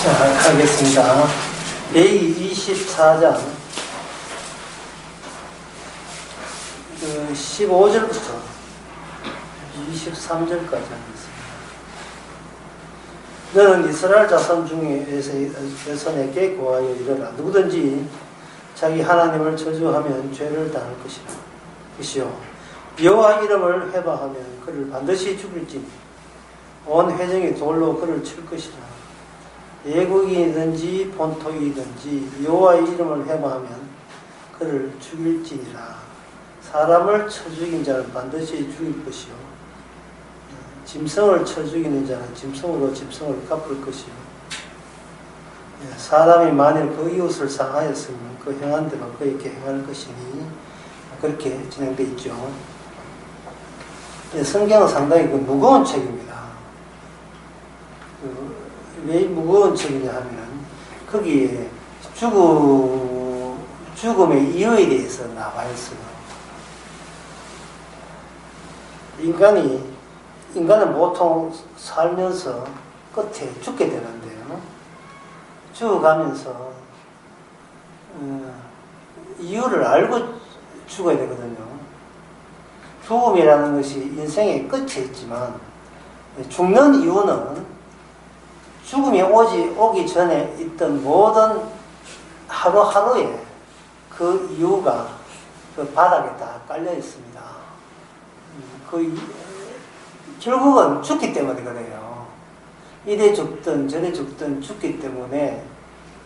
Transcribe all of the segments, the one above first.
자, 가겠습니다. 제24장 15절부터 23절까지 하겠습니다. 너는 이스라엘 자손 중에서 내게 고하여 이르라. 누구든지 자기 하나님을 저주하면 죄를 당할 것이요 여호와 이름을 회방하면 그를 반드시 죽일지니 온 회중이 돌로 그를 칠 것이라. 예국이든지 본토이든지 여호와의 이름을 회방하면 그를 죽일지니라. 사람을 쳐 죽인 자는 반드시 죽일 것이요 짐승을 쳐 죽이는 자는 짐승으로 짐승을 갚을 것이요 사람이 만일 그 이웃을 상하였으면 그 행한 대로 그에게 행할 것이니 그렇게 진행되어 있죠. 성경은 상당히 무거운 책입니다. 왜 무거운 책이냐 하면 거기에 죽음의 이유에 대해서 나와 있어요. 인간은 보통 살면서 끝에 죽게 되는데요. 죽어가면서 이유를 알고 죽어야 되거든요. 죽음이라는 것이 인생의 끝에 있지만 죽는 이유는 죽음이 오기 전에 있던 모든 하루하루에 그 이유가 그 바닥에 다 깔려 있습니다. 결국은 죽기 때문에 그래요. 이래 죽든 저래 죽든 죽기 때문에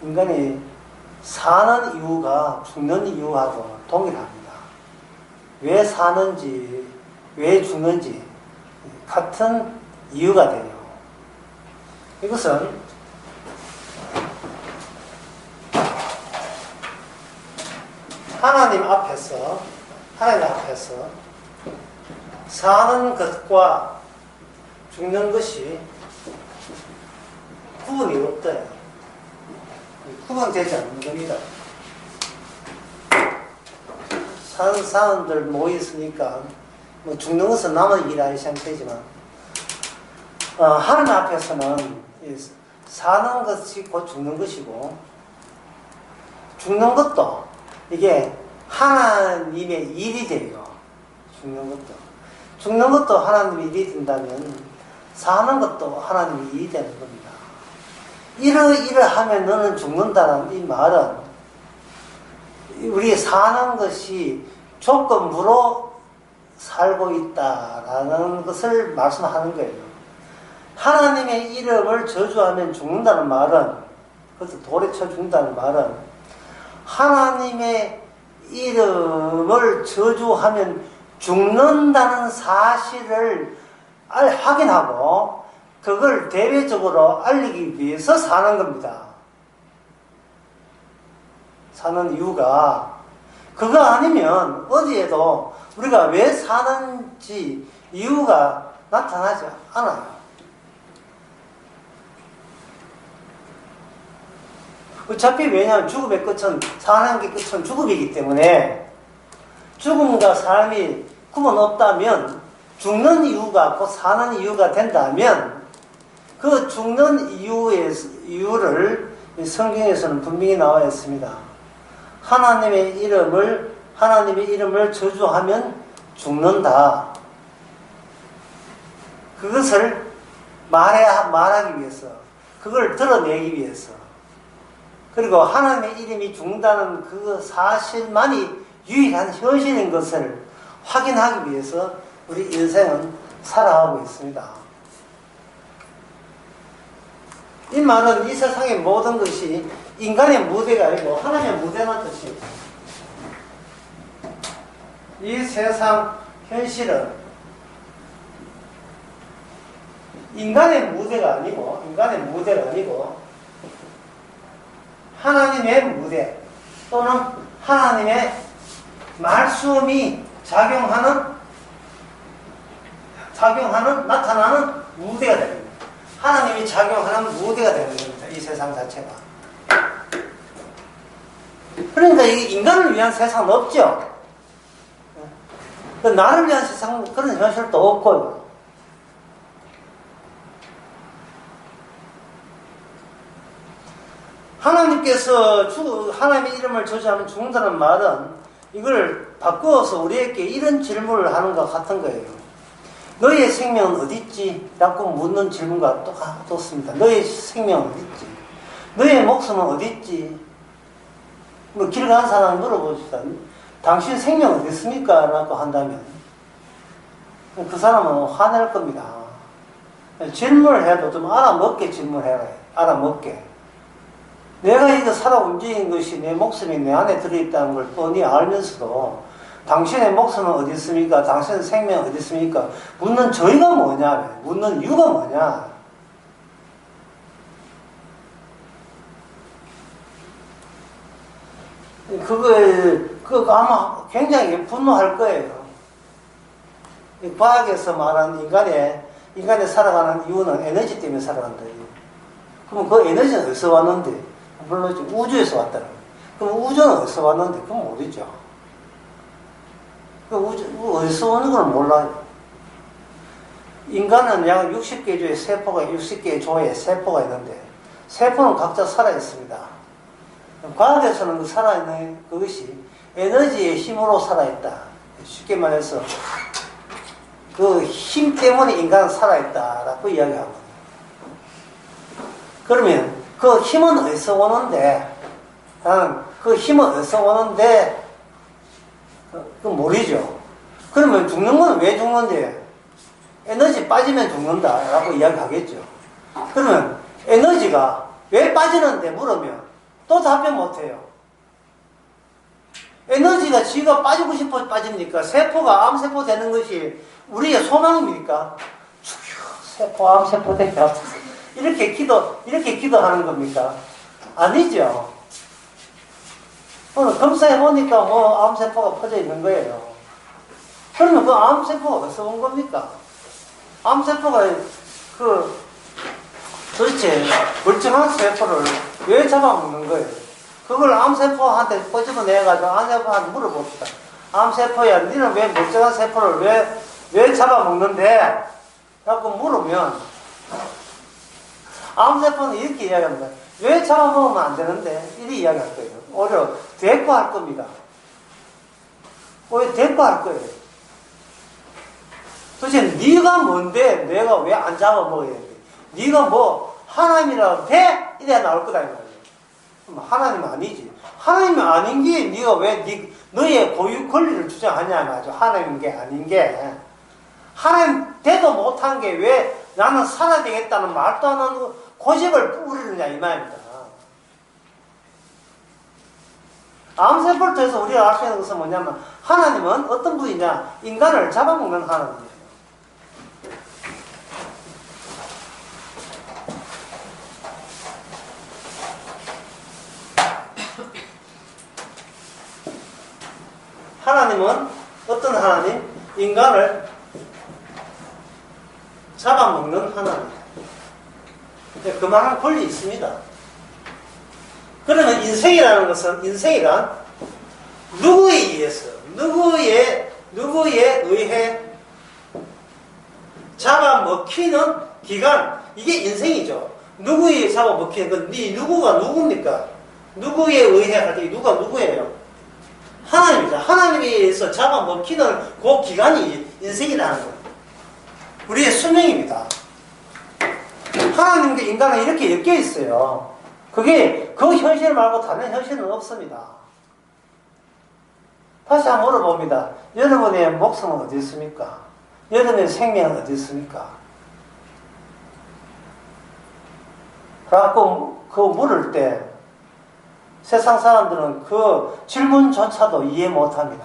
인간이 사는 이유가 죽는 이유하고 동일합니다. 왜 사는지 왜 죽는지 같은 이유가 돼요. 이것은 하나님 앞에서 사는 것과 죽는 것이 구분이 없대요. 구분되지 않는 겁니다. 사는 사람들 모였으니까 뭐 죽는 것은 남의 일 아니시 되지만 하나님 앞에서는 사는 것이 곧 죽는 것이고 죽는 것도 이게 하나님의 일이 돼요. 죽는 것도 하나님의 일이 된다면 사는 것도 하나님의 일이 되는 겁니다. 이러하면 너는 죽는다는 이 말은 우리 사는 것이 조건부로 살고 있다라는 것을 말씀하는 거예요. 하나님의 이름을 저주하면 죽는다는 말은, 그것도 돌에 쳐 죽는다는 말은 하나님의 이름을 저주하면 죽는다는 사실을 확인하고 그걸 대외적으로 알리기 위해서 사는 겁니다. 사는 이유가 그거 아니면 어디에도 우리가 왜 사는지 이유가 나타나지 않아요. 어차피 왜냐하면 죽음의 끝은 사는 게 끝은 죽음이기 때문에 죽음과 삶이 구분 없다면 죽는 이유가 곧 사는 이유가 된다면 그 죽는 이유를 성경에서는 분명히 나와 있습니다. 하나님의 이름을 저주하면 죽는다. 그것을 말하기 위해서, 그걸 드러내기 위해서, 그리고 하나님의 이름이 죽는다는 그 사실만이 유일한 현실인 것을 확인하기 위해서 우리 인생은 살아가고 있습니다. 이 말은 이 세상의 모든 것이 인간의 무대가 아니고 하나님의 무대라는 뜻입니다. 이 세상 현실은 인간의 무대가 아니고 하나님의 무대 또는 하나님의 말씀이 나타나는 무대가 됩니다. 하나님이 작용하는 무대가 되는 겁니다. 이 세상 자체가. 그러니까 이 인간을 위한 세상은 없죠. 나를 위한 세상은 그런 현실도 없고요. 하나님께서 하나님의 이름을 저주하면 죽는다는 말은 이걸 바꾸어서 우리에게 이런 질문을 하는 것 같은 거예요. 너의 생명은 어디 있지? 라고 묻는 질문과 똑같습니다. 너의 생명은 어디 있지? 너의 목숨은 어디 있지? 뭐 길 가는 사람이 물어보시다. 당신 생명 어디 있습니까? 라고 한다면 그 사람은 화낼 겁니다. 질문을 해도 좀 알아먹게 질문해라. 알아먹게. 내가 이거 살아 움직인 것이 내 목숨이 내 안에 들어있다는 걸 뻔히 알면서도 당신의 목숨은 어디 있습니까? 당신의 생명은 어디 있습니까? 묻는 저희가 뭐냐? 묻는 이유가 뭐냐? 그거 아마 굉장히 분노할 거예요. 과학에서 말하는 인간이 살아가는 이유는 에너지 때문에 살아간다. 그럼 그 에너지는 어디서 왔는데? 물론 우주에서 왔다는 거예요. 그럼 우주는 어디서 왔는데? 그건 모르죠. 어디서 오는 걸 몰라요. 인간은 약 60개 조의 세포가, 60개 조의 세포가 있는데, 세포는 각자 살아있습니다. 과학에서는 그 살아있는 그것이 에너지의 힘으로 살아있다. 쉽게 말해서, 그 힘 때문에 인간은 살아있다라고 이야기하거든요. 그러면 그 힘은 어디서 오는데, 그 힘은 어디서 오는데, 그건 모르죠. 그러면 죽는 건 왜 죽는데? 에너지 빠지면 죽는다라고 이야기하겠죠. 그러면 에너지가 왜 빠지는데 물으면 또 답변 못해요. 에너지가 지가 빠지고 싶어 빠집니까? 세포가 암세포 되는 것이 우리의 소망입니까? 세포, 암세포 되냐? 이렇게 기도하는 겁니까? 아니죠. 오늘 검사해보니까 뭐 암세포가 퍼져 있는 거예요. 그러면 그 암세포가 어디서 온 겁니까? 암세포가 도대체 멀쩡한 세포를 왜 잡아먹는 거예요? 그걸 암세포한테 꼬집어내가지고 암세포한테 물어봅시다. 암세포야, 니는 왜 멀쩡한 세포를 왜 잡아먹는데? 라고 물으면 암세포는 이렇게 이야기합니다. 왜 잡아먹으면 안 되는데? 이렇게 이야기할 거예요. 오히려 대꾸할 겁니다. 오히려 대꾸할 거예요. 도대체 네가 뭔데 내가 왜 안 잡아먹어야 돼? 네가 뭐 하나님이라고 돼? 이래야 나올 거다 이 말이에요. 하나님은 아니지. 하나님이 아닌 게 네가 왜 너의 고유 권리를 주장하냐 말이죠. 하나님인 게 아닌 게. 하나님 돼도 못한 게 왜 나는 살아야 되겠다는 말도 안 하는 고집을 뿌리느냐 이 말입니다. 암세포를 통해서 우리가 알 수 있는 것은 뭐냐면 하나님은 어떤 분이냐? 인간을 잡아먹는 하나님이에요. 하나님은 어떤 하나님? 인간을 잡아먹는 하나님. 그만한 권리 있습니다. 그러면 인생이란 누구에 의해서, 누구에 의해 잡아먹히는 기간, 이게 인생이죠. 누구에 의해 잡아먹히는 건 누구가 누굽니까? 누구에 의해 할 때 누가 누구예요? 하나님입니다. 하나님에 의해서 잡아먹히는 그 기간이 인생이라는 거예요. 우리의 수명입니다. 하나님과 인간은 이렇게 엮여 있어요. 그게 그 현실 말고 다른 현실은 없습니다. 다시 한번 물어봅니다. 여러분의 목숨은 어디 있습니까? 여러분의 생명은 어디 있습니까? 라고 그 물을 때 세상 사람들은 그 질문조차도 이해 못합니다.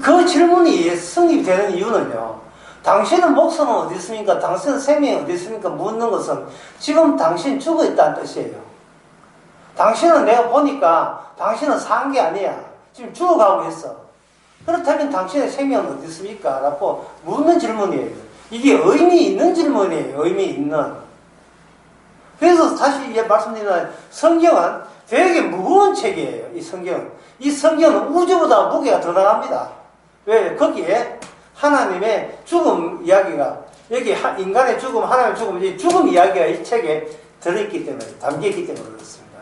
그 질문이 성립되는 이유는요. 당신은 목숨은 어디 있습니까? 당신은 생명이 어디 있습니까? 묻는 것은 지금 당신 죽어 있다는 뜻이에요. 당신은 내가 보니까 당신은 산 게 아니야. 지금 죽어가고 있어. 그렇다면 당신의 생명은 어디 있습니까? 라고 묻는 질문이에요. 이게 의미 있는 질문이에요. 의미 있는. 그래서 다시 말씀드리면 성경은 되게 무거운 책이에요. 이 성경은 우주보다 무게가 더 나갑니다. 왜? 거기에 하나님의 죽음 이야기가, 여기 인간의 죽음, 하나님의 죽음, 이 죽음 이야기가 이 책에 들어있기 때문에, 담겨있기 때문에 그렇습니다.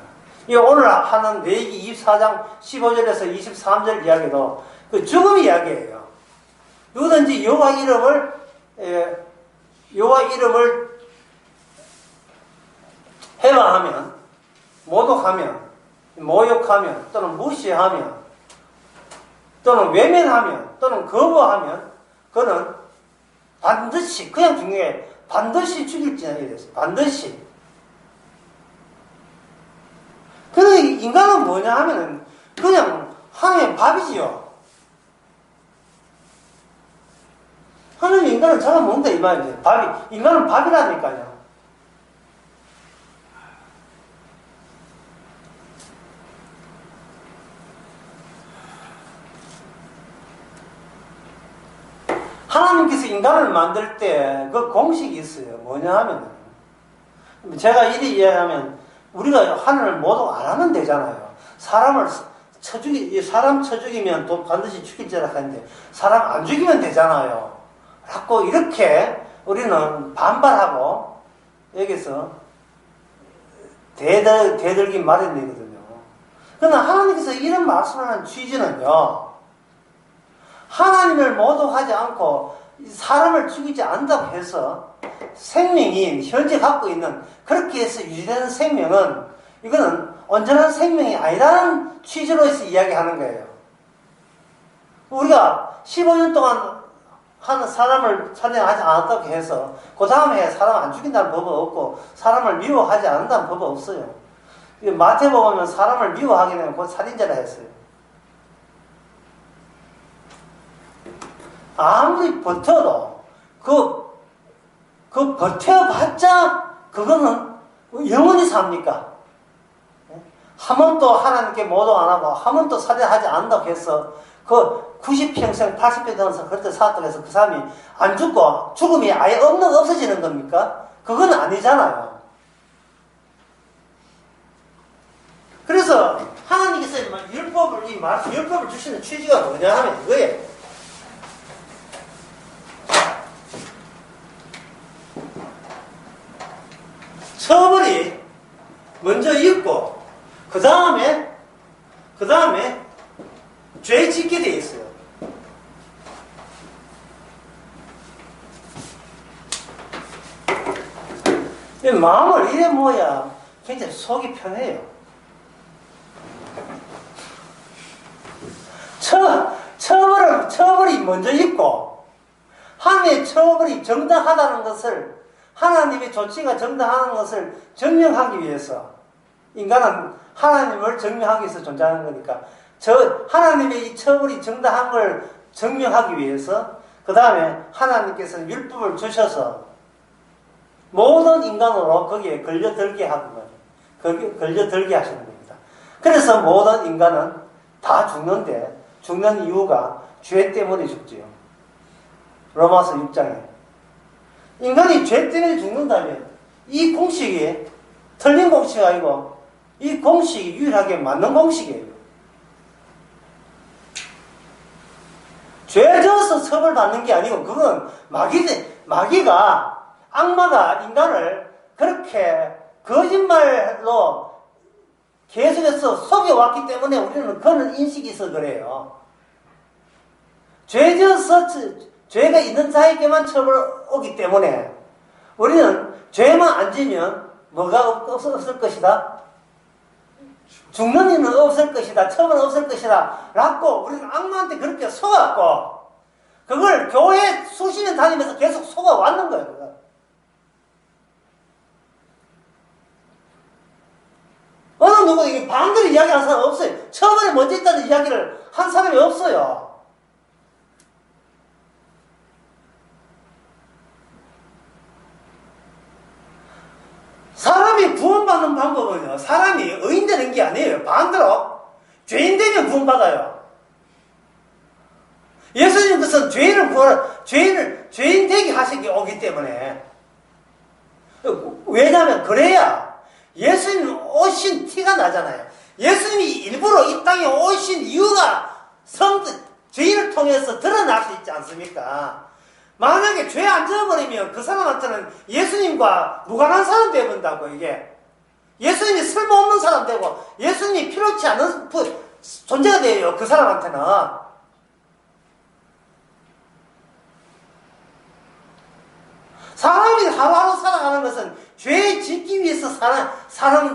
이 오늘 하는 레위기 24장 15절에서 23절 이야기도 그 죽음 이야기예요. 누구든지 여호와 이름을 해방하면, 모독하면, 모욕하면, 또는 무시하면, 또는 외면하면, 또는 거부하면, 그는 반드시, 그냥 중요해. 반드시 죽일지는 이랬어요. 반드시. 그런데 인간은 뭐냐 하면은, 그냥 하나님의 밥이지요. 하나님 인간을 잡아먹는다, 이 말이죠. 밥이, 인간은 밥이라니까요. 하나님께서 인간을 만들 때 그 공식이 있어요. 뭐냐 하면, 제가 이리 이해하면, 우리가 하늘을 모독 안 하면 되잖아요. 사람 쳐죽이면 또 반드시 죽일지라 하는데, 사람 안 죽이면 되잖아요. 라고 이렇게 우리는 반발하고, 여기서 대들기 마련이거든요. 그러나 하나님께서 이런 말씀하는 취지는요, 하나님을 모독하지 않고 사람을 죽이지 않는다고 해서 생명이 현재 갖고 있는, 그렇게 해서 유지되는 생명은, 이거는 온전한 생명이 아니라는 취지로서 이야기하는 거예요. 우리가 15년 동안 한 사람을 살해하지 않았다고 해서 그 다음에 사람 안 죽인다는 법은 없고, 사람을 미워하지 않는다는 법은 없어요. 마태복음은 사람을 미워하게 되면 곧 살인자라 했어요. 아무리 버텨도 그 버텨봤자 그거는 영원히 삽니까? 한 번도 하나님께 모독 안 하고 한 번도 살인하지 않는다고 해서 그 90평생 80배 되면서 그렇게 살았다고 해서 그 사람이 안 죽고 죽음이 아예 없어지는 겁니까? 그건 아니잖아요. 그래서 하나님께서 율법을 주시는 취지가 뭐냐 하면 이거예요. 처벌이 먼저 있고, 그 다음에 죄 짓게 돼 있어요. 마음을 이래 모아야 굉장히 속이 편해요. 처벌이 먼저 있고, 하나님의 처벌이 정당하다는 것을, 하나님의 조치가 정당하는 것을 증명하기 위해서, 인간은 하나님을 증명하기 위해서 존재하는 거니까, 하나님의 이 처벌이 정당한 걸 증명하기 위해서, 그 다음에 하나님께서는 율법을 주셔서 모든 인간으로 거기에 걸려들게 하는 거예요. 걸려들게 하시는 겁니다. 그래서 모든 인간은 다 죽는데, 죽는 이유가 죄 때문에 죽지요. 로마서 6장에. 인간이 죄 때문에 죽는다면 이 공식이 틀린 공식이 아니고 이 공식이 유일하게 맞는 공식이에요. 죄 져서 처벌받는 게 아니고 그건 마귀가, 악마가 인간을 그렇게 거짓말로 계속해서 속여왔기 때문에 우리는 그런 인식이 있어 그래요. 죄 져서 죄가 있는 자에게만 처벌 오기 때문에 우리는 죄만 안 지면 뭐가 없을 것이다? 죽는 일은 없을 것이다. 처벌은 없을 것이다. 라고 우리는 악마한테 그렇게 속았고, 그걸 교회 수십 년 다니면서 계속 속아왔는 거예요. 그거. 어느 누구 이게 반대로 이야기하는 사람 없어요. 처벌이 먼저 있다는 이야기를 한 사람이 없어요. 사람이 구원받는 방법은요, 사람이 의인 되는 게 아니에요. 반대로 죄인 되면 구원받아요. 예수님께서는 죄인 되게 하시기 오기 때문에, 왜냐하면 그래야 예수님 오신 티가 나잖아요. 예수님이 일부러 이 땅에 오신 이유가 죄를 통해서 드러날 수 있지 않습니까? 만약에 죄 안 져버리면 그 사람한테는 예수님과 무관한 사람 되어본다고. 이게 예수님이 쓸모없는 사람 되고 예수님이 필요치 않은 존재가 돼요. 그 사람한테는. 사람이 하루하루 살아가는 것은 죄 짓기 위해서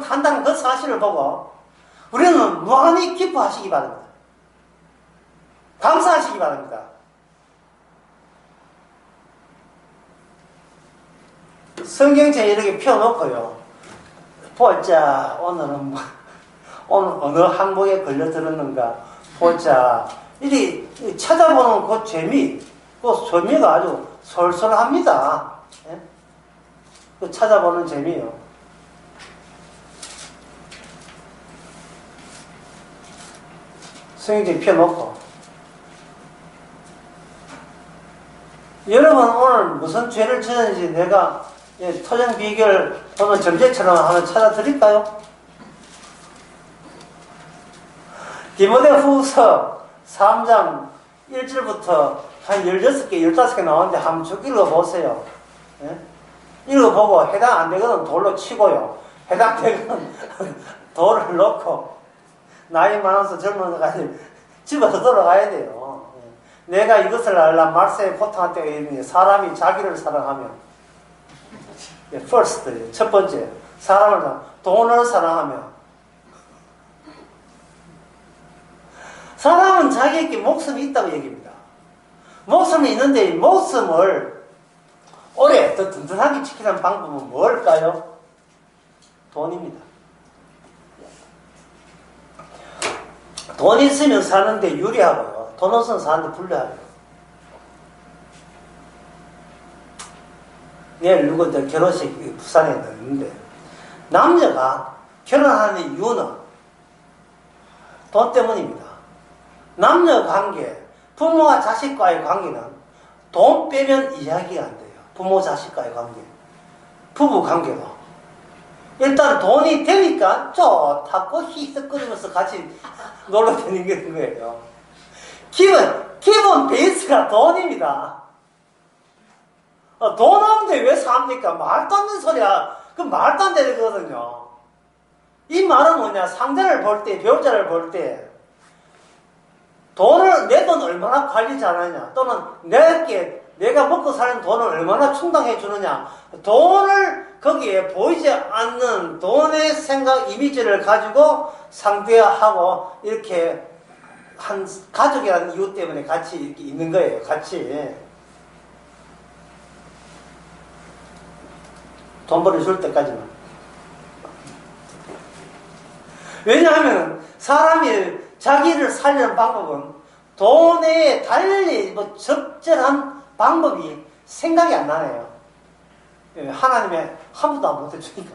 한다는 그 사실을 보고 우리는 무한히 기뻐하시기 바랍니다. 감사하시기 바랍니다. 성경책에 이렇게 펴놓고요. 보자, 오늘은 오늘 어느 항목에 걸려들었는가 보자. 이렇게 찾아보는 그 재미가 아주 솔솔합니다. 예? 그 찾아보는 재미요. 성경책 펴놓고 여러분 오늘 무슨 죄를 지었는지 내가 토정 비결 오늘 점제처럼 한번 찾아드릴까요? 디모데후서 3장 1절부터 한 16개, 15개 나오는데 한번 쭉 읽어보세요. 예? 읽어보고 해당 안 되거든 돌로 치고요. 해당되거든 돌을 놓고 나이 많아서 젊어가지고 집에서 돌아가야 돼요. 내가 이것을 알라 말세에 고통할 때가 있으니 사람이 자기를 사랑하면 first, 첫 번째 돈을 사랑하며 사람은 자기에게 목숨이 있다고 얘기합니다. 목숨이 있는데 이 목숨을 오래 더 든든하게 지키는 방법은 뭘까요? 돈입니다. 돈 있으면 사는데 유리하고요. 돈 없으면 사는데 불리하고요. 내일 누구들 결혼식 부산에 있는데 남자가 결혼하는 이유는 돈 때문입니다. 남녀 관계, 부모와 자식과의 관계는 돈 빼면 이야기가 안 돼요. 부모 자식과의 관계, 부부 관계도 일단 돈이 되니까 좋다고 희석거리면서 같이 놀러 다니는 거예요. 기본 베이스가 돈입니다. 돈 없는데 왜 삽니까? 말도 안 되는 소리야. 그 말도 안 되는 거거든요. 이 말은 뭐냐? 상대를 볼 때, 배우자를 볼 때, 내 돈 얼마나 관리 잘하냐, 또는 내가 먹고 사는 돈을 얼마나 충당해 주느냐, 돈을 거기에 보이지 않는 돈의 생각, 이미지를 가지고 상대하고 이렇게 한 가족이라는 이유 때문에 같이 이렇게 있는 거예요. 같이. 돈 벌어줄 때까지만. 왜냐하면 사람이 자기를 살리는 방법은 돈에 달리 적절한 방법이 생각이 안 나네요. 하나님의 한 푼도 안 보태주니까.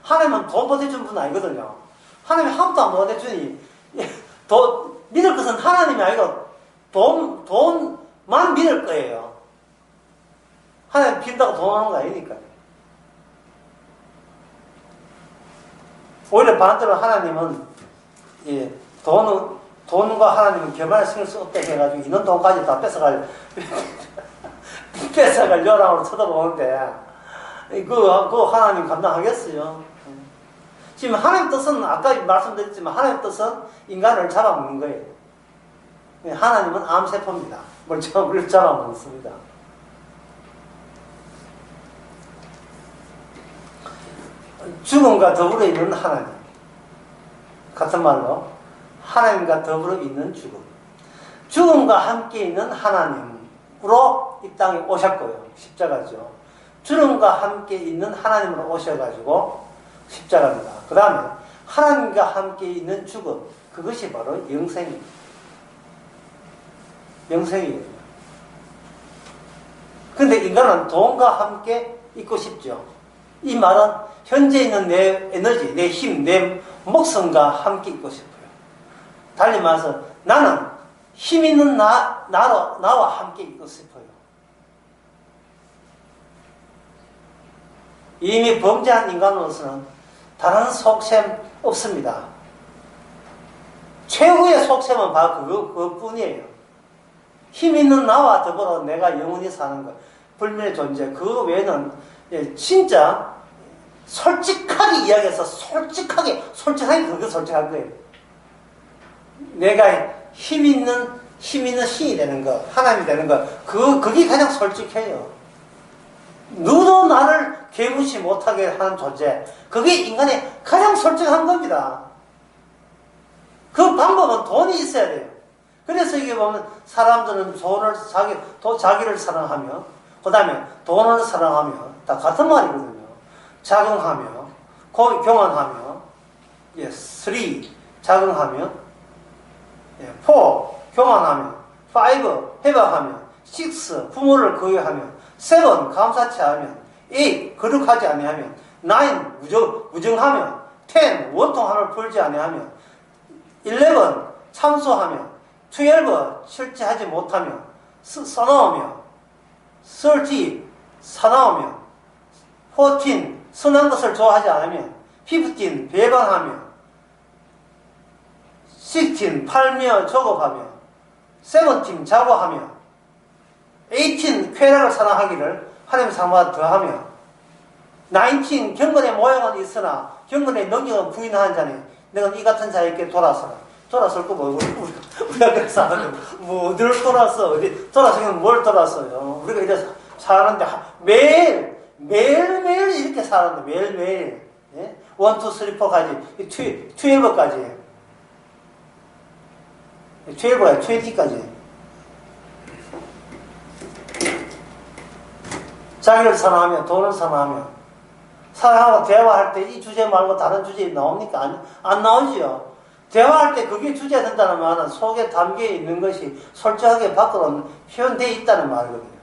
하나님은 돈 보태준 분 아니거든요. 하나님이 한 푼도 안 보태주니 믿을 것은 하나님이 아니고 돈만 믿을 거예요. 하나님 빈다고 돈 오는 거 아니니까요. 오히려 반대로 하나님은 돈과 하나님은 결말을 쓸 수 없게 해가지고 있는 돈까지 다 뺏어갈 요랑으로 쳐다보는데 그 하나님 감당하겠어요? 지금 하나님 뜻은 아까 말씀드렸지만 하나님 뜻은 인간을 잡아먹는 거예요. 하나님은 암세포입니다. 멀쩡한 잡아먹습니다. 죽음과 더불어 있는 하나님. 같은 말로 하나님과 더불어 있는 죽음. 죽음과 함께 있는 하나님으로 이 땅에 오셨고요. 십자가죠. 죽음과 함께 있는 하나님으로 오셔가지고 십자가입니다. 그 다음에 하나님과 함께 있는 죽음. 그것이 바로 영생입니다. 영생이에요. 근데 인간은 돈과 함께 있고 싶죠. 이 말은 현재 있는 내 에너지, 내 힘, 내 목숨과 함께 있고 싶어요. 달리 말해서 나는 힘 있는 나와 함께 있고 싶어요. 이미 범죄한 인간으로서는 다른 속셈 없습니다. 최후의 속셈은 바로 그것뿐이에요. 힘 있는 나와 더불어 내가 영원히 사는 것. 불멸의 존재. 그거 외에는 진짜 솔직하게 이야기해서 솔직하게 그게 솔직한 거예요. 내가 힘 있는 신이 되는 거, 하나님이 되는 거, 그게 가장 솔직해요. 누구도 나를 개무시 못하게 하는 존재. 그게 인간의 가장 솔직한 겁니다. 그 방법은 돈이 있어야 돼요. 그래서 이게 보면 사람들은 자기를 사랑하며, 그 다음에 돈을 사랑하며, 다 같은 말이거든요. 자긍하며, 교만하며, 3, 자긍하며, 4, 교만하며, 5, 회박하며, 6, 부모를 거역하며, 7, 감사치 하며, 8, 거룩하지 아니하며, 9, 무정하며, 10, 원통함을 풀지 아니하며, 11, 참소하며, 12, 실제하지 못하며, 써나오며, 13, 사나우며, 14, 선한 것을 좋아하지 않으며, 15, 배반하며, 16, 팔며 조급하며, 17, 자고하며, 18, 쾌락을 사랑하기를 하나님 상보다 더하며, 19, 경건의 모양은 있으나 경건의 능력은 부인하는 자니 너는 이 같은 자에게 돌아서라. 돌아설 거 뭐 우리가 그래서 하는 늘 돌아서 어디 돌아서면 뭘 돌아서요? 우리가 이래서 사는데 매일매일 이렇게 사는데 매일매일 1, 2, 3, 4까지 12까지 12까지 20까지 자기를 사랑하며 돈을 사랑하며 사랑하고 대화할 때 이 주제 말고 다른 주제 나옵니까? 안 나오지요. 대화할 때 그게 주제가 된다는 말은 속에 담겨 있는 것이 솔직하게 밖으로 표현되어 있다는 말이거든요.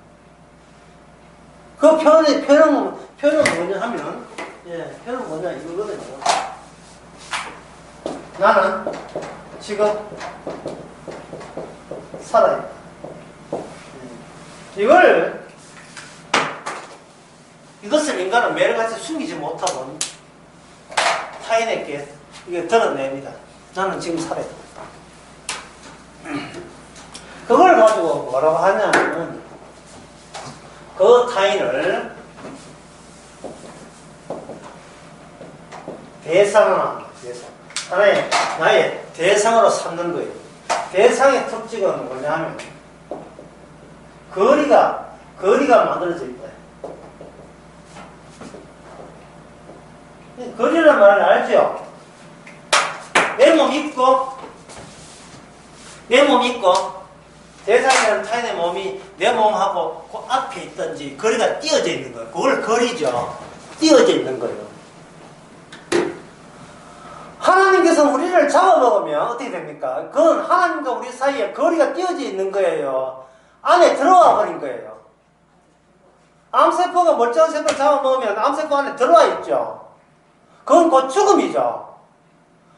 그 표현은 뭐냐 하면, 표현은 뭐냐 이거거든요. 나는 지금 살아요. 이것을 인간은 매일같이 숨기지 못하고 타인에게 이게 드러냅니다. 나는 지금 살아요. 그걸 가지고 뭐라고 하냐면, 그 타인을 하나의 나의 대상으로 삼는 거예요. 대상의 특징은 뭐냐면, 거리가 만들어져 있다. 거리라는 말을 알죠? 내 몸이 있고, 대상이라는 타인의 몸이 내 몸하고 그 앞에 있든지 거리가 띄어져 있는 거예요. 그걸 거리죠. 띄어져 있는 거예요. 하나님께서 우리를 잡아먹으면 어떻게 됩니까? 그건 하나님과 우리 사이에 거리가 띄어져 있는 거예요. 안에 들어와 버린 거예요. 암세포가 멀쩡한 세포를 잡아먹으면 암세포 안에 들어와 있죠. 그건 곧 죽음이죠.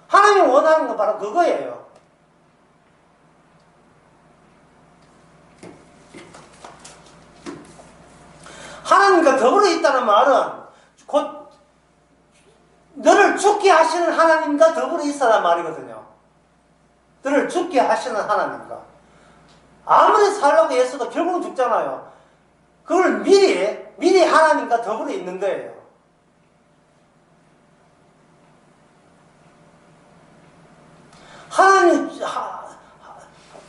하나님이 원하는 건 바로 그거예요. 하나님과 더불어 있다는 말은 곧 너를 죽게 하시는 하나님과 더불어 있어란 말이거든요. 너를 죽게 하시는 하나님과. 아무리 살라고 애써도 결국은 죽잖아요. 그걸 미리 하나님과 더불어 있는 거예요.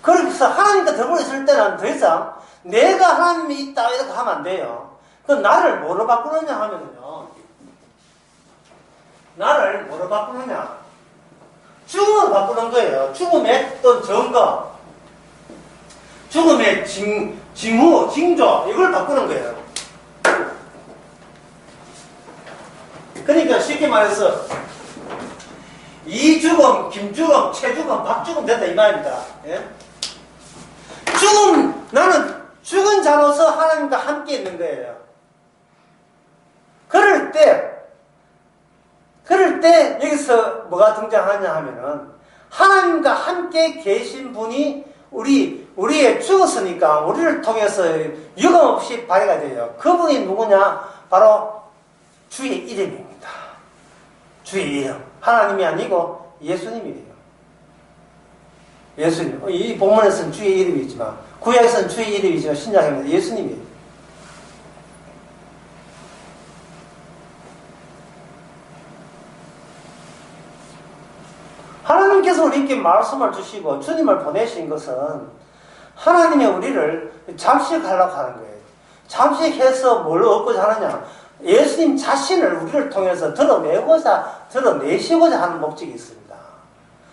그래서 하나님과 더불어 있을 때는 더 이상 내가 하나님이 있다 이렇게 하면 안 돼요. 그 나를 뭐로 바꾸느냐 하면요. 나를 뭐로 바꾸느냐. 죽음으로 바꾸는 거예요. 죽음의 어떤 증거. 죽음의 징후, 징조. 이걸 바꾸는 거예요. 그러니까 쉽게 말해서 이죽음, 김죽음, 최죽음, 박죽음 된다 이 말입니다. 예? 나는 죽은 자로서 하나님과 함께 있는 거예요. 그럴 때 여기서 뭐가 등장하냐 하면은 하나님과 함께 계신 분이 우리의 죽었으니까 우리를 통해서 유감없이 발휘가 돼요. 그분이 누구냐? 바로 주의 이름입니다. 주의 이름. 하나님이 아니고 예수님이에요. 예수님. 이 본문에서는 주의 이름이지만, 구약에서는 주의 이름이지만, 신약에는 예수님이에요. 하나님께서 우리에게 말씀을 주시고 주님을 보내신 것은 하나님의 우리를 잠식하려고 하는 거예요. 잠식해서 뭘 얻고자 하느냐? 예수님 자신을 우리를 통해서 드러내시고자 하는 목적이 있습니다.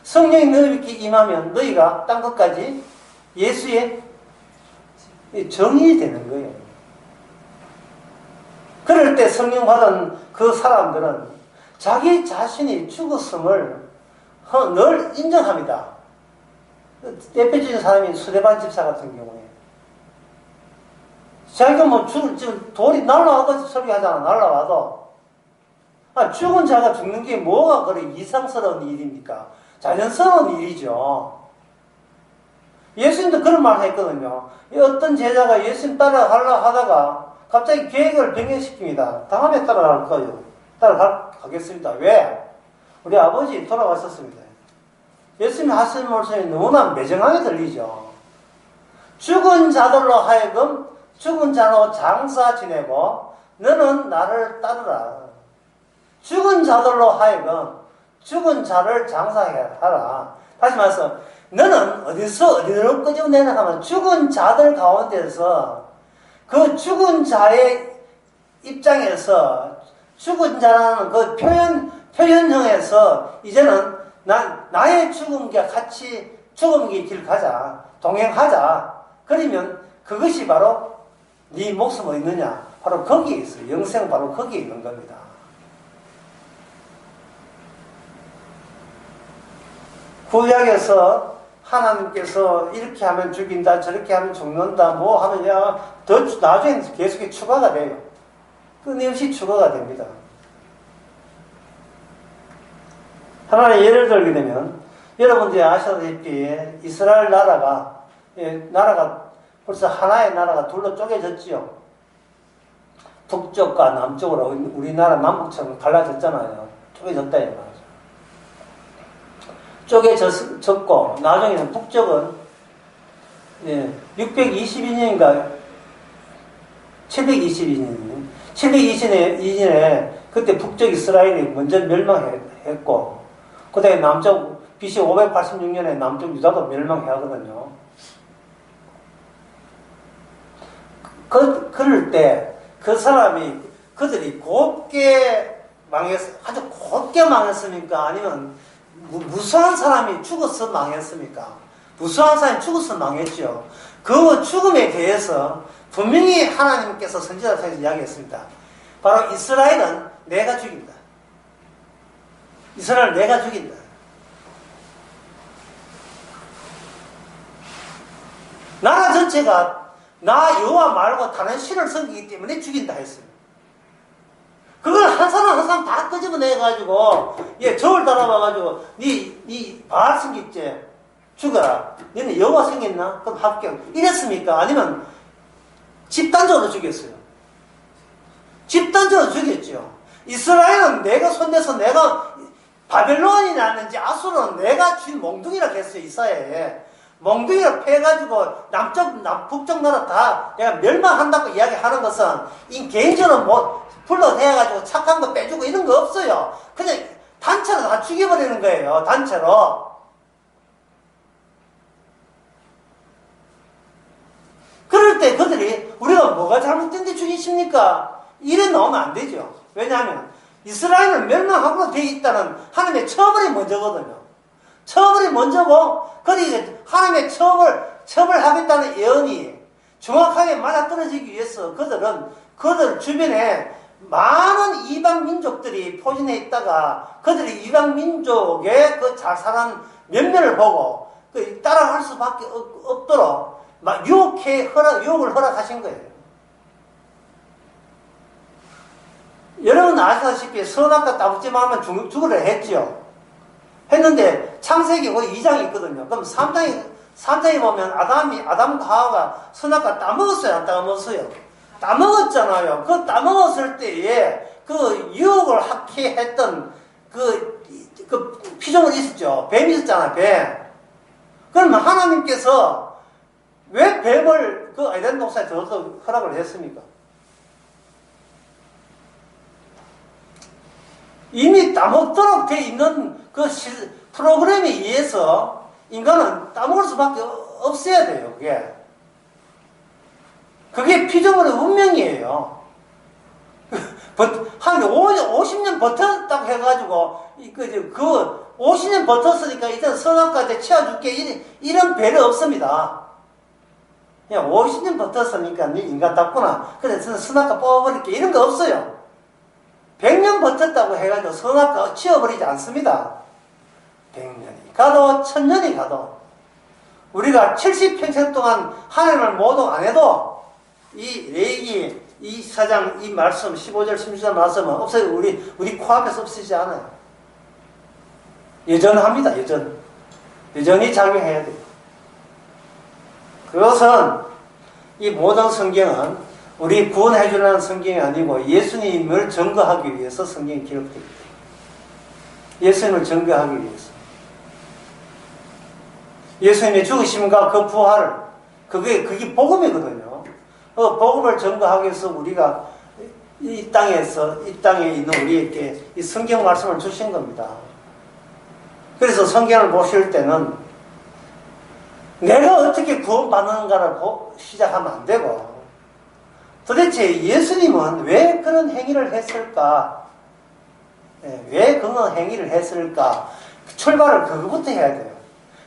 성령이 너희에게 임하면 너희가 딴 것까지 예수의 정이 되는 거예요. 그럴 때 성령 받은 그 사람들은 자기 자신이 죽었음을 늘 인정합니다. 대표적인 사람이 수레반 집사 같은 경우에 자기가 뭐 지금 돌이 날라와도 설교하잖아. 날라와도 죽은 자가 죽는 게 뭐가 그래 이상스러운 일입니까? 자연스러운 일이죠. 예수님도 그런 말을 했거든요. 어떤 제자가 예수님 따라가려고 하다가 갑자기 계획을 변경시킵니다. 다음에 따라갈 거예요. 따라가겠습니다. 왜? 우리 아버지 돌아가셨습니다. 예수님 하시는 말씀이 너무나 매정하게 들리죠. 죽은 자들로 하여금 죽은 자로 장사 지내고 너는 나를 따르라. 죽은 자들로 하여금 죽은 자를 장사하라. 다시 말해서 너는 어디로 끄집어내나 하면 죽은 자들 가운데서 그 죽은 자의 입장에서 죽은 자라는 그 표현형에서 이제는 나의 죽음과 같이 죽음의 길 가자. 동행하자. 그러면 그것이 바로 네 목숨 어디 있느냐? 바로 거기에 있어요. 영생 바로 거기에 있는 겁니다. 구약에서 하나님께서 이렇게 하면 죽인다, 저렇게 하면 죽는다, 뭐 하면 더 나중에 계속 추가가 돼요. 끊임없이 추가가 됩니다. 하나의 예를 들게 되면 여러분들이 아시다시피 이스라엘 나라가 벌써 하나의 나라가 둘로 쪼개졌지요. 북쪽과 남쪽으로 우리나라 남북처럼 갈라졌잖아요. 쪼개졌다 이 말이죠. 쪼개졌고 나중에는 북쪽은 622년인가 722년에 그때 북쪽 이스라엘이 먼저 멸망했고 그 다음에 남쪽 BC 586년에 남쪽 유다도 멸망하거든요. 그럴 때 그 사람이 그들이 아주 곱게 망했습니까? 아니면 무수한 사람이 죽어서 망했습니까? 무수한 사람이 죽어서 망했죠. 그 죽음에 대해서 분명히 하나님께서 선지자를 통해서 이야기했습니다. 바로 이스라엘은 내가 죽인다. 이스라엘 내가 죽인다. 나라 전체가 나 여호와 말고 다른 신을 섬기기 때문에 죽인다 했어요. 그걸 한 사람 다 끄집어내가지고 저울 따라와가지고 네 바알 섬겼지 죽어라. 너는 여호와 섬겼나? 그럼 합격. 이랬습니까? 아니면 집단적으로 죽였어요. 집단적으로 죽였죠. 이스라엘은 내가 손대서 내가 바벨론이 났는지 아수르는 내가 쥔 몽둥이라고 했어요. 이사야에. 몽둥이를 패가지고 북쪽 나라 다 내가 멸망한다고 이야기하는 것은 개인적으로 뭐 불러대가지고 착한 거 빼주고 이런 거 없어요. 그냥 단체로 다 죽여버리는 거예요. 단체로. 그럴 때 그들이 우리가 뭐가 잘못된데 죽이십니까? 이래 나오면 안 되죠. 왜냐하면 이스라엘은 멸망하고 돼 있다는 하나님의 처벌이 먼저거든요. 처벌이 먼저고, 그러니까 하나님의 처벌하겠다는 예언이 정확하게 맞아떨어지기 위해서 그들 주변에 많은 이방 민족들이 포진해 있다가 그들이 이방 민족의 그 자살한 면면을 보고 따라갈 수밖에 없도록 막 유혹을 허락하신 거예요. 여러분 아시다시피 선악과 따먹지만 하면 죽으려 했죠. 했는데 창세기 거의 2장이 있거든요. 그럼 3장에 보면 아담과 하와가 선악과 따먹었어요? 안 따먹었어요? 따먹었잖아요. 그 따먹었을 때에 그 유혹을 하게 했던 그 피조물이 있었죠. 뱀이 있었잖아요. 뱀. 그러면 하나님께서 왜 뱀을 그 에덴 동산에 더 허락을 했습니까? 이미 따먹도록 돼 있는 그 프로그램에 의해서 인간은 따먹을 수밖에 없어야 돼요, 그게. 그게 피조물의 운명이에요. 한 50년 버텼다고 해가지고, 그 50년 버텼으니까 이제 선악과한테 치워줄게. 이런 배려 없습니다. 그냥 50년 버텼으니까 네 인간답구나. 그래서 선악과 뽑아버릴게. 이런 거 없어요. 100년 버텼다고 해가지고 선악과 치워버리지 않습니다. 100년이 가도 1000년이 가도 우리가 70평생 동안 하나님을 모독 안 해도 이 레위기 이 사장 이 말씀 15절 16절 말씀은 없어요. 우리 코앞에서 없어지지 않아요. 여전합니다. 여전히 작용해야 돼요. 그것은 이 모든 성경은 우리 구원해 주려는 성경이 아니고 예수님을 증거하기 위해서 성경이 기록되기 때문에 예수님을 증거하기 위해서 예수님의 죽으심과 그 부활을 그게 복음이거든요. 그 복음을 증거하기 위해서 우리가 이 땅에 있는 우리에게 이 성경 말씀을 주신 겁니다. 그래서 성경을 보실 때는 내가 어떻게 구원받는가를 시작하면 안 되고 도대체 예수님은 왜 그런 행위를 했을까? 왜 그런 행위를 했을까? 출발을 그거부터 해야 돼요.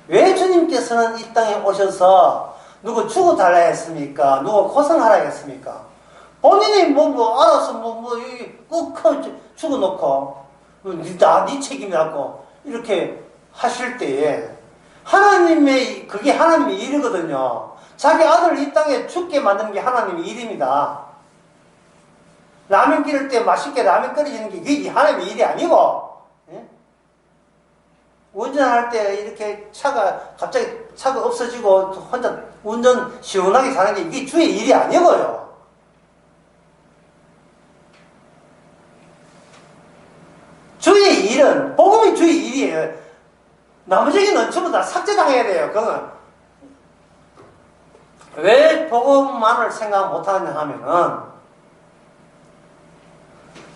왜 주님께서는 이 땅에 오셔서 누구 죽어달라 했습니까? 누구 고생하라 했습니까? 본인이 알아서 꼭 죽어놓고 네 책임이라고 이렇게 하실 때에 그게 하나님의 일이거든요. 자기 아들 이 땅에 죽게 만드는 게 하나님의 일입니다. 라면 끓일 때 맛있게 라면 끓이는 게 그게 하나님의 일이 아니고, 예? 운전할 때 이렇게 갑자기 차가 없어지고 혼자 운전 시원하게 사는 게 이게 주의 일이 아니고요. 주의 일은, 복음이 주의 일이에요. 나머지는 전부 다 삭제당해야 돼요, 그거는. 왜 복음만을 생각 못하냐 하면은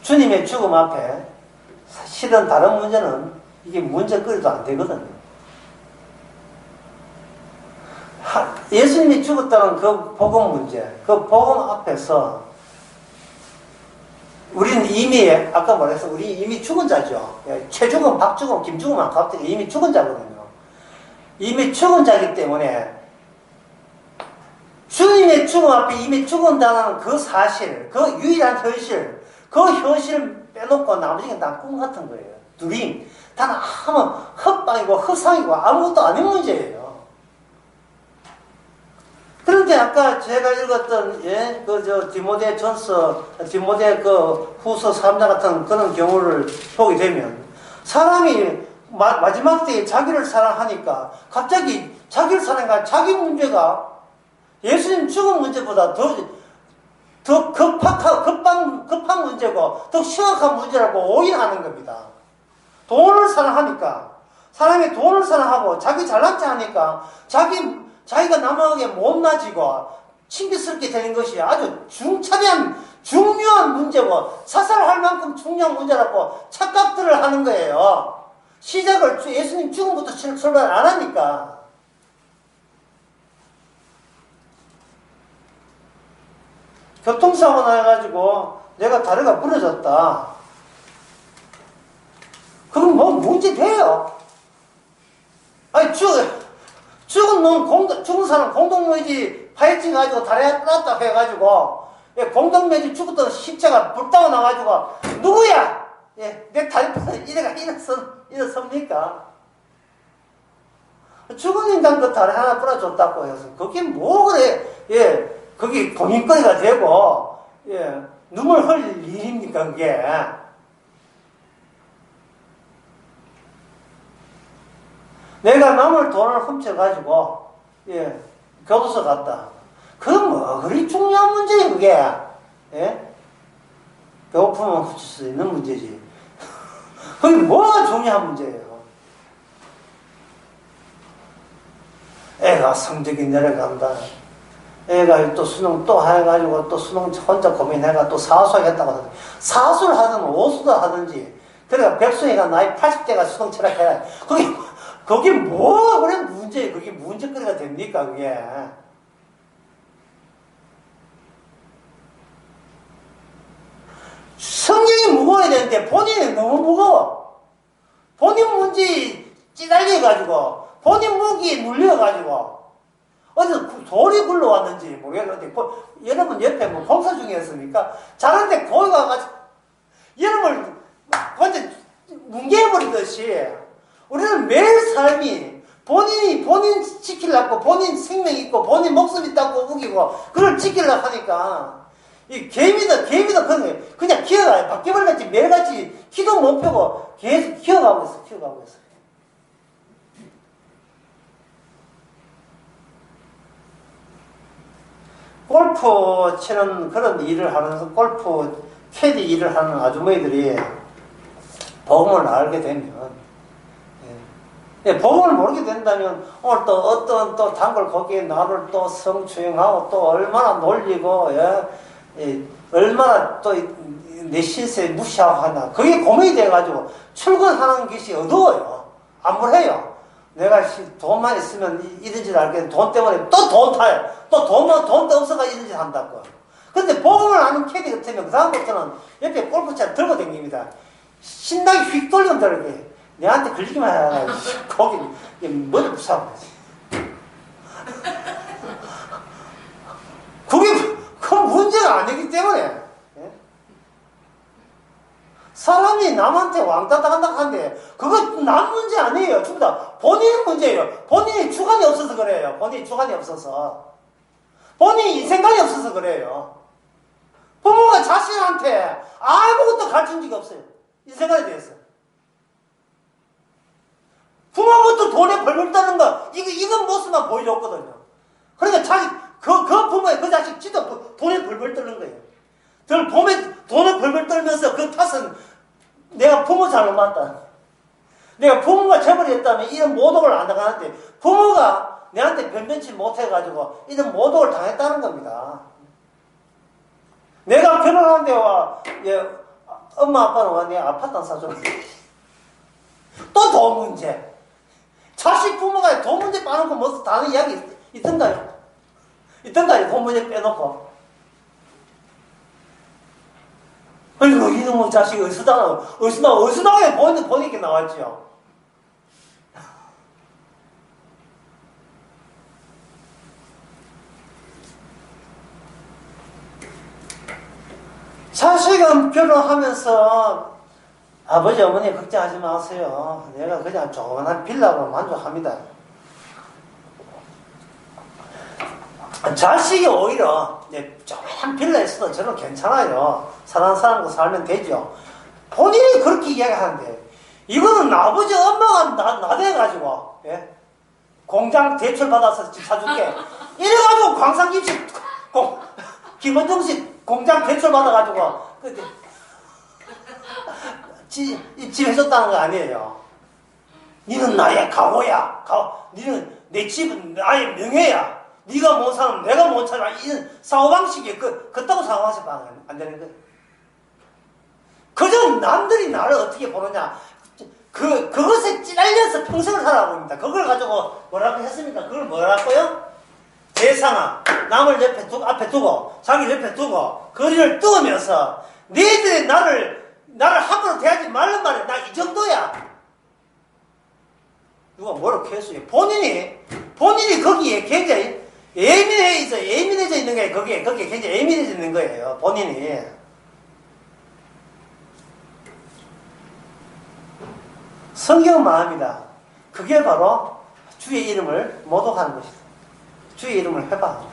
주님의 죽음 앞에 실은 다른 문제는 이게 문제거리도 안 되거든요. 예수님이 죽었다는 그 복음 문제, 그 복음 앞에서 우리는 이미 아까 말했어 우리 이미 죽은 자죠. 최죽음, 박죽음, 김죽음은 갑자기 이미 죽은 자거든요. 이미 죽은 자이기 때문에 주님의 죽음 앞에 이미 죽은다는 그 사실, 그 유일한 현실, 그 현실을 빼놓고 나머지는 다 꿈 같은 거예요. 드림. 단 아무 헛방이고 허상이고 아무것도 아닌 문제예요. 그런데 아까 제가 읽었던 디모데 후서 3장 같은 그런 경우를 보게 되면 사람이 마지막 때에 자기를 사랑하니까 갑자기 자기를 사랑하니까 자기 문제가 예수님 죽은 문제보다 더 급한 문제고 더 심각한 문제라고 오인하는 겁니다. 돈을 사랑하니까 사람이 돈을 사랑하고 자기 잘났지 하니까 자기가 남에게 못나지고 신비스럽게 되는 것이 아주 중요한 문제고 사살할 만큼 중요한 문제라고 착각들을 하는 거예요. 시작을 예수님 죽음부터 출발 안 하니까. 교통사고 나가지고 내가 다리가 부러졌다. 그럼 뭐 문제 돼요? 아니 죽은 사람 공동묘지 파헤치 가지고 다리가 부러졌다 해가지고 공동묘지 죽었던 십자가 불타고 나가지고 누구야? 내 다리 일어섭니까? 죽은 인간 그 다리 하나 부러졌다고 해서 그게 뭐 그래? 그게 고민거리가 되고, 눈물 흘릴 일입니까, 그게? 내가 남을 돈을 훔쳐가지고, 교도소 갔다. 그건 뭐, 그리 중요한 문제예요, 그게. 배고프면 훔칠 수 있는 문제지. 그게 뭐가 중요한 문제예요? 애가 성적이 내려간다. 애가 또 수능 또 해가지고 또 수능 혼자 고민해가 또 사수하겠다고 하든지, 사수를 하든 오수도 하든지, 그러니까 백수애가 나이 80대가 수능 철학해야 그게 뭐 그래 문제, 그게 문제거리가 됩니까 그게. 성경이 무거워야 되는데 본인이 너무 무거워. 본인 문제 찌달려가지고 본인 무기에 눌려가지고 어디서 돌이 굴러왔는지 모르겠는데 여러분 옆에 뭐 봉사 중이었습니까? 자는데 고기가 가지고 여러분을 완전 뭉개버리듯이 우리는 매일 삶이 본인 지키려고 본인 생명 있고 본인 목숨 있다고 우기고 그걸 지키려고 하니까 이 개미도 그냥 기어가요. 바퀴벌같이 매일같이 기도 못 펴고 계속 기어가고 있어. 골프 치는 그런 일을 하면서 골프 캐디 일을 하는 아주머니들이 복음을 알게 되면, 복음을 모르게 된다면 오늘 또 어떤 또 단골 거기에 나를 또 성추행하고 또 얼마나 놀리고, 얼마나 또 내 신세 무시하고 하나. 그게 고민이 돼가지고 출근하는 것이 어두워요. 암울해요. 내가 돈만 있으면 이런 짓 알겠는데 돈 때문에 또 돈 타요. 또 돈도 없어가 이런 짓 한다고. 근데 복음을 아는 캐디 같으면 그 다음부터는 옆에 골프채를 들고 다닙니다. 신나게 휙 돌리면 다르게 내한테 걸리기만 해야 거기 머리 부사고 그 문제가 아니기 때문에. 사람이 남한테 왕따 당한다 하는데 그거 남 문제 아니에요. 전부 다 본인 문제예요. 본인이 주관이 없어서 그래요. 본인이 주관이 없어서. 본인이 생각이 없어서 그래요. 부모가 자신한테 아무것도 가르친 적이 없어요. 이 생각에 대해서. 부모부터 돈에 벌벌 떠는 거 이건 모습만 보여줬거든요. 그러니까 그 부모의 그 자식 지도 돈에 벌벌 떠는 거예요. 돈을 벌벌 떨면서 그 탓은 내가 부모 잘못 맞다. 내가 부모가 저버렸다면 이런 모독을 안 당하는데 부모가 내한테 변변치 못해가지고 이런 모독을 당했다는 겁니다. 내가 결혼하는데 엄마 아빠는 와 내 아파트 안 사줘. 또 돈 문제. 자식 부모가 돈 문제 빠놓고 무슨 다른 이야기 있던가요? 돈 문제 빼놓고. 아이고, 이놈의 자식이 어디서 나와요? 보니까 나왔죠. 자식은 결혼하면서 아버지, 어머니 걱정하지 마세요. 내가 그냥 조그만한 빌라로 만족합니다. 자식이 오히려 조그만 빌라에서도 저는 괜찮아요. 사랑하는 사람과 살면 되죠. 본인이 그렇게 이야기하는데 이거는 아버지 엄마가 나대가지고 공장 대출 받아서 집 사줄게 이래가지고 광산김치 김원정씨 공장 대출 받아가지고 집 해줬다는 거 아니에요. 니는 나의 가호야. 니는 내 집은 나의 명예야. 네가 못 사람 내가 못 살아. 이런 사고방식이 그따구 사고방식 안 되는 거예요. 그저 남들이 나를 어떻게 보느냐. 그것에 찔려서 평생을 살아봅니다. 그걸 가지고 뭐라고 했습니까? 그걸 뭐라고요? 대상아, 남을 앞에 두고, 자기 옆에 두고, 거리를 두면서, 너희들이 나를 함부로 대하지 말란 말이야. 나 이 정도야. 누가 뭐라고 했어요? 본인이 거기에 굉장히 예민해져 있는 거예요. 거기에 굉장히 예민해져 있는 거예요. 본인이. 성경은 말합니다. 그게 바로 주의 이름을 모독하는 것이다. 주의 이름을 회방하는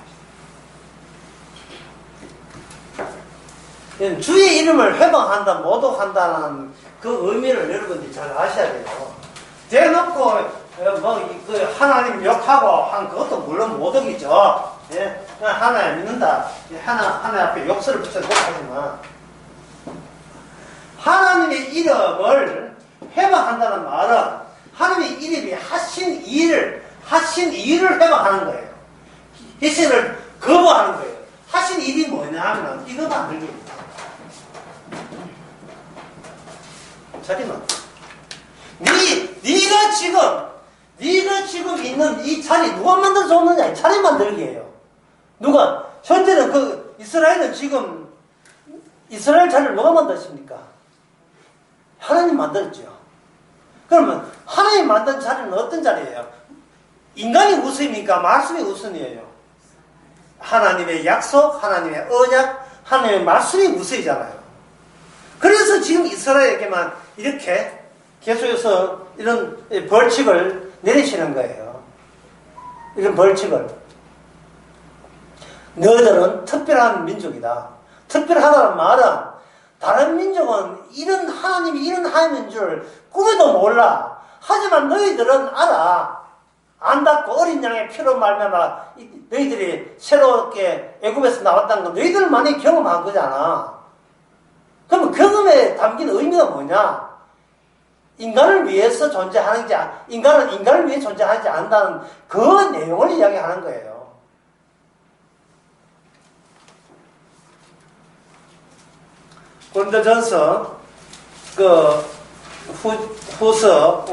것이다. 주의 이름을 회방한다, 모독한다는 그 의미를 여러분들이 잘 아셔야 돼요. 대놓고 하나님 욕하고 한 그것도 물론 모독이죠. 하나님 믿는다. 하나님 앞에 욕설을 붙여서 하지만 하나님의 이름을 회방한다는 말은 하나님의 이름이 하신 일을 하신 일을 해방하는 거예요. 희생을 거부하는 거예요. 하신 일이 뭐냐 하면 이거 만들기입니다. 자리만. 네가 지금 있는 이 자리 누가 만들어줬느냐? 이 자리 만들기예요. 누가? 현재는 이스라엘은 지금 이스라엘 자리를 누가 만들었습니까? 하나님 만들었죠. 그러면 하나님 만든 자리는 어떤 자리예요? 인간이 우선입니까? 말씀이 우선이에요. 하나님의 약속, 하나님의 언약, 하나님의 말씀이 우선이잖아요. 그래서 지금 이스라엘에게만 이렇게 계속해서 이런 벌칙을 내리시는 거예요. 이런 벌칙을. 너희들은 특별한 민족이다. 특별하다는 말은 다른 민족은 이런 하나님이 이런 하나님인 줄 꿈에도 몰라. 하지만 너희들은 알아. 안닿고 어린 양의 피로 말미암아 너희들이 새롭게 애굽에서 나왔다는 건 너희들만이 경험한 거잖아. 그러면 경험에 담긴 의미가 뭐냐? 인간을 위해서 존재하는지, 인간은 인간을 위해 존재하지 않는다는 그 내용을 이야기하는 거예요. 고린도전서 후서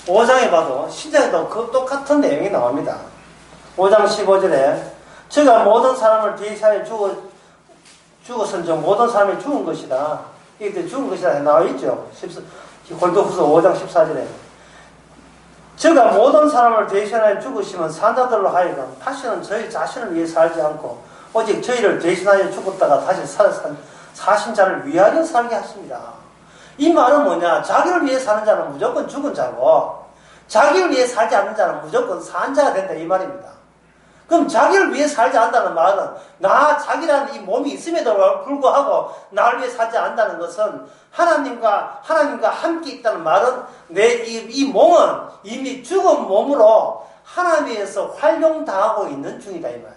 5장에 봐도 신장에도 그 똑같은 내용이 나옵니다. 5장 15절에 저가 모든 사람을 대신하여 죽었은즉 모든 사람이 죽은 것이다. 이게 죽은 것이다 나와 있죠. 고린도후서 5장 14절에 저가 모든 사람을 대신하여 죽으시면 산자들로 하여금 다시는 저희 자신을 위해 살지 않고 오직 저희를 대신하여 죽었다가 다시 사신 자를 위하여 살게 하십니다. 이 말은 뭐냐? 자기를 위해 사는 자는 무조건 죽은 자고 자기를 위해 살지 않는 자는 무조건 산 자가 된다 이 말입니다. 그럼 자기를 위해 살지 않는다는 말은 자기라는 이 몸이 있음에도 불구하고 나를 위해 살지 않는다는 것은 하나님과 함께 있다는 말은 이 몸은 이미 죽은 몸으로 하나님 위해서 활용당하고 있는 중이다 이 말이죠.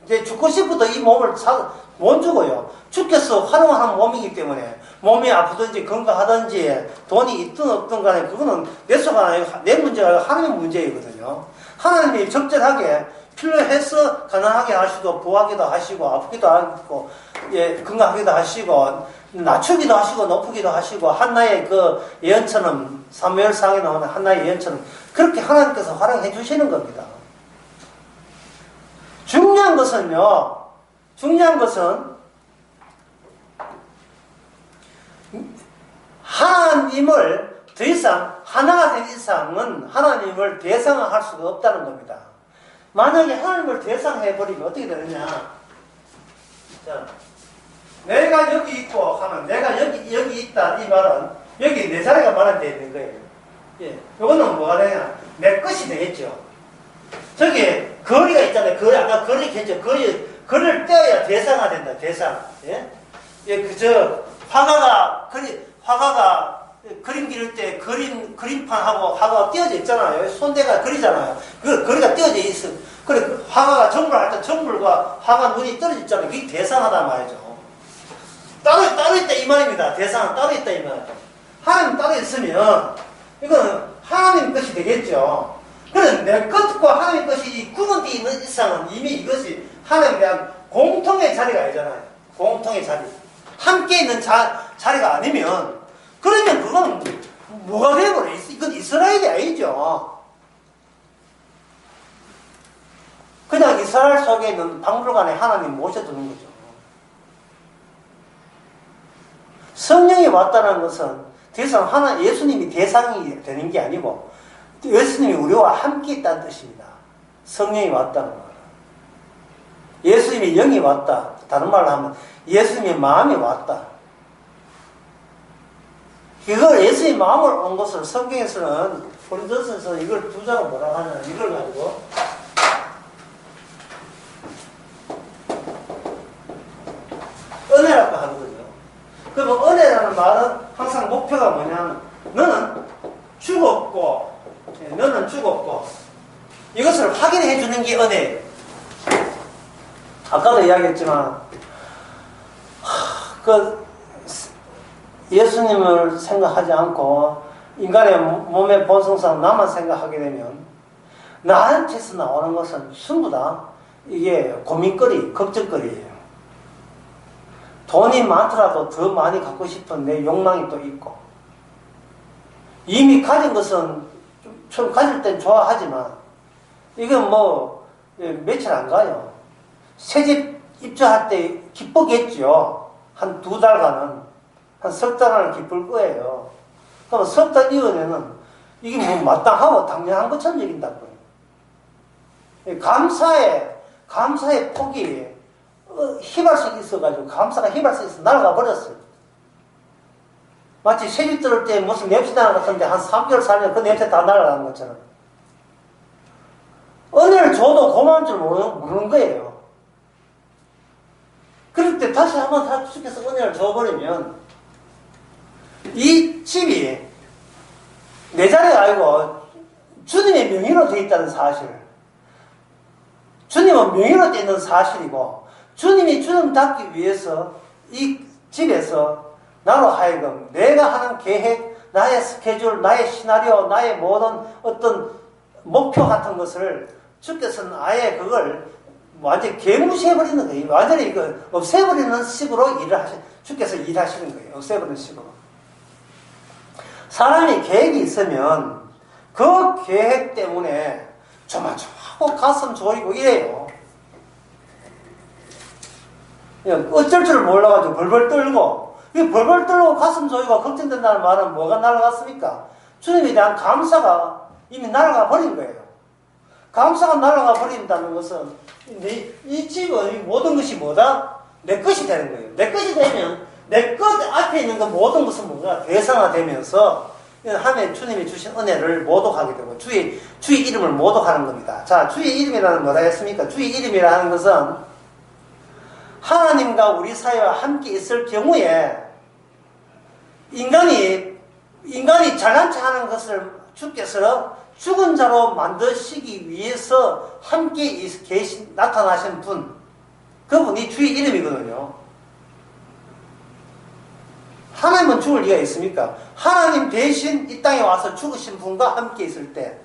이제 죽고 싶어도 이 몸을 못 죽어요. 죽겠어 활용하는 몸이기 때문에 몸이 아프든지 건강하든지 돈이 있든 없든 간에 그거는 내 수가 아니고 내 문제가 아니고 하나님의 문제이거든요. 하나님이 적절하게 필요해서 가난하게 하시고 부하기도 하시고 아프기도 하고 건강하기도 하시고 낮추기도 하시고 높이기도 하시고 한나의 그 예언처럼 사무엘상에 나오는 한나의 예언처럼 그렇게 하나님께서 활용해 주시는 겁니다. 중요한 것은 하나님을 더 이상 하나가 된 이상은 하나님을 대상화할 수가 없다는 겁니다. 만약에 하나님을 대상해버리면 어떻게 되느냐? 자, 내가 여기 있고 하면 내가 여기 있다 이 말은 여기 내 자리가 마련되어 있는 거예요. 예, 이거는 뭐가 되냐? 내 것이 되겠죠. 저기 거리가 있잖아요. 아까 거리 했죠. 거리를 떼어야 대상화 된다. 대상. 예? 화가가 그림 기를 때 그림판하고 화가가 띄어져 있잖아요. 손대가 그리잖아요. 그 거리가 띄어져 있어. 그래 화가가 정물할 때 정물과 화가 눈이 떨어져 있잖아요. 그게 대상하다 말이죠. 따로 있다 이 말입니다. 대상은 따로 있다 이 말이죠. 하나님 따로 있으면 이거는 하나님 것이 되겠죠. 그런 내 것과 하나님 것이 구분되어 있는 이상은 이미 이것이 하나님에 대한 공통의 자리가 아니잖아요. 공통의 자리. 함께 있는 자리가 아니면 그러면 그건 뭐가 되어버려? 이건 이스라엘이 아니죠. 그냥 이스라엘 속에 있는 박물관에 하나님 모셔두는 거죠. 성령이 왔다는 것은 더 이상 예수님이 대상이 되는 게 아니고 예수님이 우리와 함께 있다는 뜻입니다. 성령이 왔다는 말은. 예수님이 영이 왔다. 다른 말로 하면 예수님의 마음이 왔다. 이걸 예수님의 마음을 온 것을 성경에서는 고린도전서 이걸 두 장을 뭐라고 하냐 이걸 가지고 은혜라고 하는 거죠. 그러면 은혜라는 말은 항상 목표가 뭐냐면 너는 죽었고 이것을 확인해 주는 게 은혜예요. 아까도 이야기했지만 예수님을 생각하지 않고 인간의 몸의 본성상 나만 생각하게 되면 나한테서 나오는 것은 전부 다 이게 고민거리, 걱정거리예요. 돈이 많더라도 더 많이 갖고 싶은 내 욕망이 또 있고, 이미 가진 것은 좀 가질 땐 좋아하지만 이건 뭐 며칠 안 가요. 새집 입주할 때 기쁘겠죠. 한 2달간은, 한 석 달은 기쁠 거예요. 그럼 석 달 이후에는 이게 뭐 마땅하고 당연한 것처럼 여긴다고요. 감사의 폭이 휘발성이 있어가지고, 감사가 휘발성이 있어 날아가 버렸어요. 마치 새집 들을 때 무슨 냄새 나는 것 같은데 한 3개월 살면 그 냄새 다 날아가는 것처럼. 은혜를 줘도 고마운 줄 모르는 거예요. 그럴 때 다시 한번 주께서 은혜를 줘버리면 이 집이 내 자리가 아니고 주님의 명의로 되어 있다는 사실, 주님은 명의로 되어 있는 사실이고, 주님이 주님답기 위해서 이 집에서 나로 하여금 내가 하는 계획, 나의 스케줄, 나의 시나리오, 나의 모든 어떤 목표 같은 것을 주께서는 아예 그걸 완전히 개무시해버리는 거예요. 완전히 이거 없애버리는 식으로 주께서 일하시는 거예요. 없애버리는 식으로. 사람이 계획이 있으면 그 계획 때문에 조마조마하고 가슴 졸이고 이래요. 어쩔 줄 몰라가지고 벌벌 떨고, 이 벌벌 떨고 가슴 졸이고 걱정된다는 말은 뭐가 날아갔습니까? 주님에 대한 감사가 이미 날아가 버린 거예요. 감사가 날아가 버린다는 것은 이 집의 모든 것이 뭐다? 내 것이 되는 거예요. 내 것이 되면 내 것 앞에 있는 그 모든 것은 뭔가 대상화되면서 하나님 주님이 주신 은혜를 모독하게 되고 주의 이름을 모독하는 겁니다. 자, 주의 이름이라는 뭐라 했습니까? 주의 이름이라는 것은 하나님과 우리 사이와 함께 있을 경우에 인간이 잘난 체 하는 것을 주께서 죽은 자로 만드시기 위해서 함께 나타나신 분, 그분이 주의 이름이거든요. 하나님은 죽을 리가 있습니까? 하나님 대신 이 땅에 와서 죽으신 분과 함께 있을 때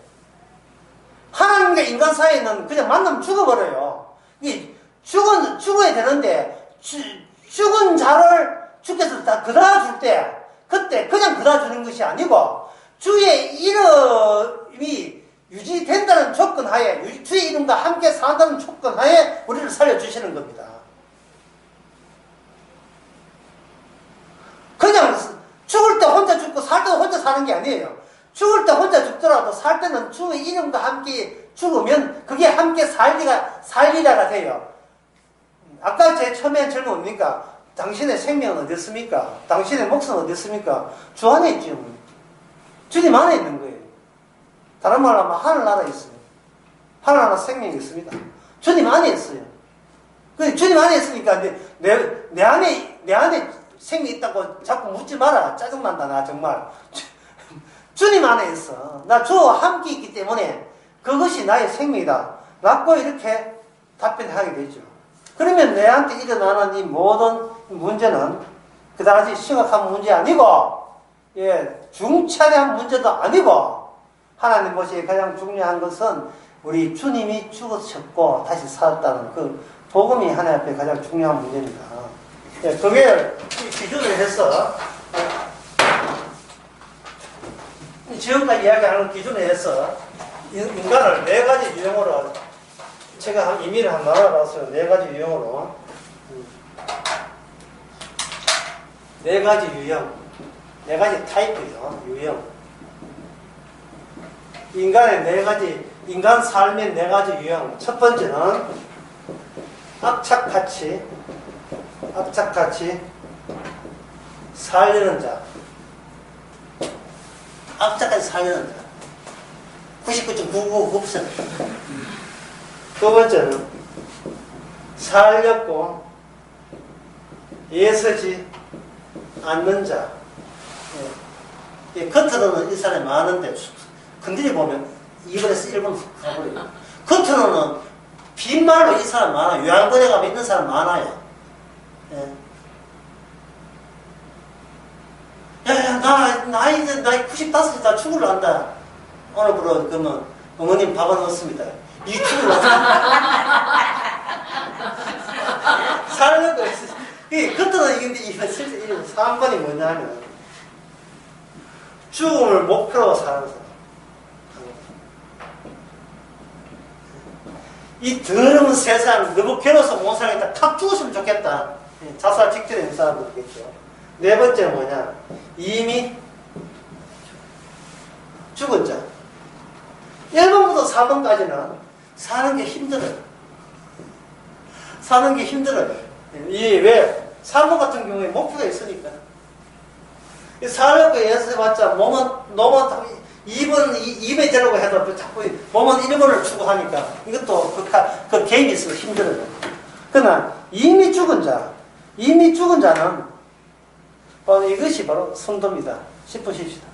하나님과 인간 사이에는 그냥 만나면 죽어버려요. 죽어야 되는데 죽은 자를 주께서 다 그다 줄 때, 그때 그냥 그다 주는 것이 아니고 주의 이름이 유지된다는 조건 하에, 주의 이름과 함께 산다는 조건 하에 우리를 살려주시는 겁니다. 그냥 죽을 때 혼자 죽고 살 때도 혼자 사는 게 아니에요. 죽을 때 혼자 죽더라도 살 때는 주의 이름과 함께 죽으면 그게 함께 살리라가 돼요. 아까 제 처음에 질문 뭡니까? 당신의 생명은 어디 있습니까? 당신의 몫은 어디 있습니까? 주 안에 있죠. 주님 안에 있는 거예요. 다른 말로 하면 하늘나라에 있어요. 하늘나라 생명이 있습니다. 주님 안에 있어요. 주님 안에 있으니까 내 안에 생명이 있다고 자꾸 묻지 마라. 짜증난다 나 정말. 주님 안에 있어. 나 주와 함께 있기 때문에 그것이 나의 생명이다 라고 이렇게 답변하게 되죠. 그러면 내한테 일어나는 이 모든 문제는 그다지 심각한 문제 아니고, 중차대한 문제도 아니고, 하나님 보시기에 가장 중요한 것은 우리 주님이 죽으셨고 다시 살았다는 그 복음이 하나님 앞에 가장 중요한 문제입니다. 그게 기준을 해서, 지금까지 이야기하는 기준에 해서 인간을 4가지 유형으로, 제가 이미를 한 나눠봤어요. 4가지 유형으로. 4가지 유형. 4가지 타입이죠. 유형. 인간 삶의 4가지 유형. 첫 번째는 악착같이 살려는 자. 악착같이 살려는 자. 99.999%. 두 번째는 살렸고 애쓰지 않는 자. 겉으로는 이 사람이 많은데 건드려 보면 2분에서 1분 가버려요. 겉으로는 빈말로 이 사람 많아요. 요양원에 가면 있는 사람 많아요. 나 이제 나이 95이 다 죽을란다. 오늘부로 그러면 어머님 밥 안 넣었습니다. 이 죽을 살려고 했어. 그때는 이게 실제 3번이 뭐냐면 죽음을 목표로 사는 사람. 이 더러운 세상 너무 괴로워서 못 살겠다. 탁 죽었으면 좋겠다. 자살 직전에 사람도 있겠죠. 네 번째는 뭐냐? 이미 죽은 자. 1번부터 4번까지는 사는 게 힘들어요. 사는 게 힘들어요. 이게 왜? 3번 같은 경우에 목표가 있으니까. 살려고 애써봤자 몸은 너무 2번 되려고 해도 자꾸 몸은 1번을 추구하니까 이것도 그 개인이 있어서 힘들어요. 그러나 이미 죽은 자는 이것이 바로 성도입니다. 10분 쉽시다.